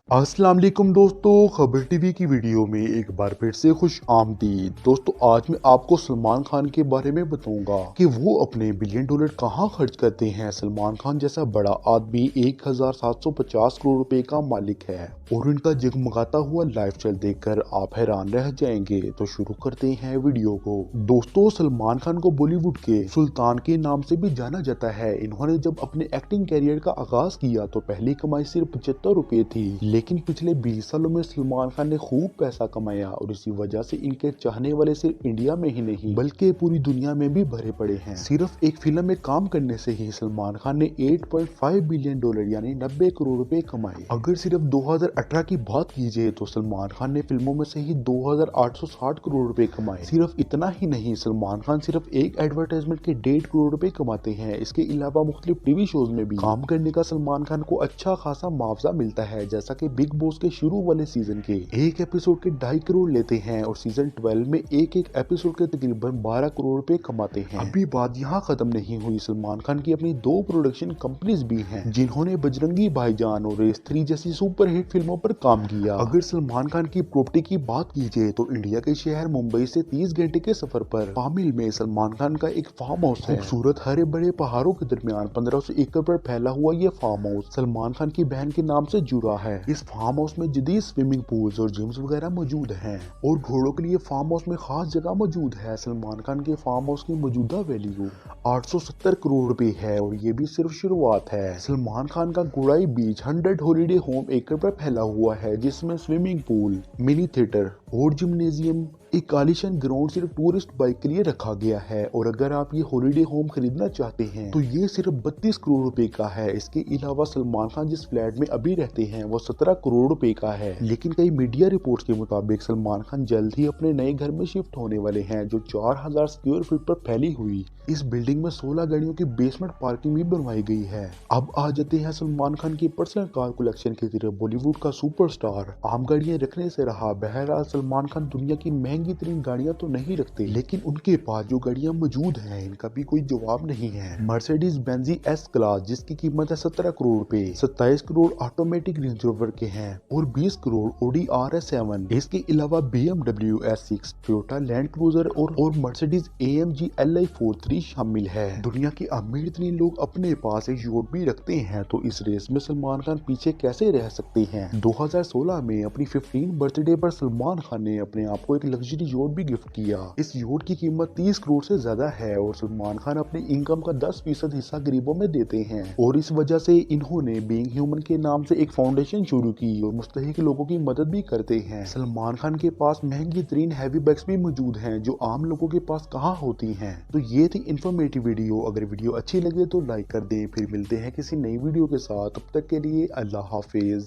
अस्सलाम वालेकुम दोस्तों, खबर टीवी की वीडियो में एक बार फिर से खुश आमदीद। दोस्तों, आज मैं आपको सलमान खान के बारे में बताऊंगा कि वो अपने बिलियन डॉलर कहां खर्च करते हैं। सलमान खान जैसा बड़ा आदमी 1750 करोड़ रुपए का मालिक है और उनका जगमगाता हुआ लाइफस्टाइल देखकर आप हैरान रह जाएंगे। तो शुरू करते हैं वीडियो को। दोस्तों, सलमान खान को बॉलीवुड के सुल्तान के नाम से भी जाना जाता है। इन्होंने जब अपने एक्टिंग कैरियर का आगाज किया तो पहली कमाई सिर्फ 75 रुपए थी, लेकिन पिछले 20 सालों में सलमान खान ने खूब पैसा कमाया और इसी वजह से इनके चाहने वाले सिर्फ इंडिया में ही नहीं बल्कि पूरी दुनिया में भी भरे पड़े हैं। सिर्फ एक फिल्म में काम करने से ही सलमान खान ने 8.5 बिलियन डॉलर यानी 90 करोड़ रुपए कमाए। अगर सिर्फ 2018 की बात की जाए तो सलमान खान ने फिल्मों में से ही 2860 करोड़ रुपए कमाए। सिर्फ इतना ही नहीं, सलमान खान सिर्फ एक एडवर्टाइजमेंट के 1.5 करोड़ रुपए कमाते हैं। इसके अलावा मुख्तलिफ टीवी शोज में भी काम करने का सलमान खान को अच्छा खासा मुआवजा मिलता है, जैसा कि बिग बॉस के शुरू वाले सीजन के एक एपिसोड के 2.5 करोड़ लेते हैं और सीजन 12 में एक एपिसोड के तकरीबन 12 करोड़ रुपए कमाते हैं। अभी बात यहाँ खत्म नहीं हुई, सलमान खान की अपनी 2 प्रोडक्शन कंपनीज भी हैं जिन्होंने बजरंगी भाईजान और रेस 3 जैसी सुपर हिट फिल्मों पर काम किया। अगर सलमान खान की प्रॉपर्टी की बात की जाए तो इंडिया के शहर मुंबई से 30 घंटे के सफर पर पामिल में सलमान खान का एक फार्म हाउस है। खूबसूरत हरे भरे पहाड़ों के दरमियान 1500 एकड़ पर फैला हुआ यह फार्म हाउस सलमान खान की बहन के नाम से जुड़ा है। इस फार्म हाउस में जदीद स्विमिंग पूल्स और जिम्स वगैरह मौजूद हैं और घोड़ों के लिए फार्म हाउस में खास जगह मौजूद है। सलमान खान के फार्म हाउस की मौजूदा वैल्यू 870 करोड़ रुपए है और ये भी सिर्फ शुरुआत है। सलमान खान का गुड़ाई बीच 100 हॉलीडे होम एकड़ पर फैला हुआ है, जिसमें स्विमिंग पूल, मिनी थिएटर और जिम्नेजियम, एक आलीशान ग्राउंड सिर्फ टूरिस्ट बाइक के लिए रखा गया है। और अगर आप ये हॉलीडे होम खरीदना चाहते हैं तो ये सिर्फ 32 करोड़ रुपए का है। इसके अलावा सलमान खान जिस फ्लैट में अभी रहते हैं वो 17 करोड़ रुपए का है। लेकिन कई मीडिया रिपोर्ट्स के मुताबिक सलमान खान जल्द ही अपने नए घर में शिफ्ट होने वाले हैं, जो 4000 स्क्वायर फीट पर फैली हुई इस बिल्डिंग में 16 गाड़ियों की बेसमेंट पार्किंग भी बनवाई गई है। अब आ जाते हैं सलमान खान की पर्सनल कार कलेक्शन की तरफ। बॉलीवुड का सुपरस्टार आम गाड़ियां रखने से रहा। बहरहाल सलमान खान दुनिया की महंगी तरीन गाड़ियां तो नहीं रखते, लेकिन उनके पास जो गाड़ियां मौजूद हैं इनका भी कोई जवाब नहीं है। मर्सिडीज बेंजी एस क्लास जिसकी कीमत है 17 करोड़ रुपए, 27 करोड़ ऑटोमेटिक रेंज रोवर के हैं और 20 करोड़ ऑडी RS7। इसके अलावा BMW S6, Toyota land cruiser और मर्सिडीज AMG Li4 शामिल है। दुनिया के अमीर तरीन लोग अपने पास एक योट भी रखते हैं, तो इस रेस में सलमान खान पीछे कैसे रह सकते हैं। 2016 में अपनी 15 बर्थडे पर सलमान खान ने अपने आप को एक लग्जरी योट भी गिफ्ट किया। इस योट की कीमत 30 करोड़ से ज्यादा है और सलमान खान अपने इनकम का 10% हिस्सा गरीबों में देते हैं और इस वजह से इन्होंने बीइंग ह्यूमन के नाम से एक फाउंडेशन शुरू की और मुस्तहिक लोगों की मदद भी करते हैं। सलमान खान के पास महंगी तरीन हैवी बैग्स भी मौजूद हैं जो आम लोगों के पास कहाँ होती हैं। तो ये थी इन्फॉर्मेटिव वीडियो। अगर वीडियो अच्छी लगे तो लाइक कर दें। फिर मिलते हैं किसी नई वीडियो के साथ, तब तक के लिए अल्लाह हाफिज।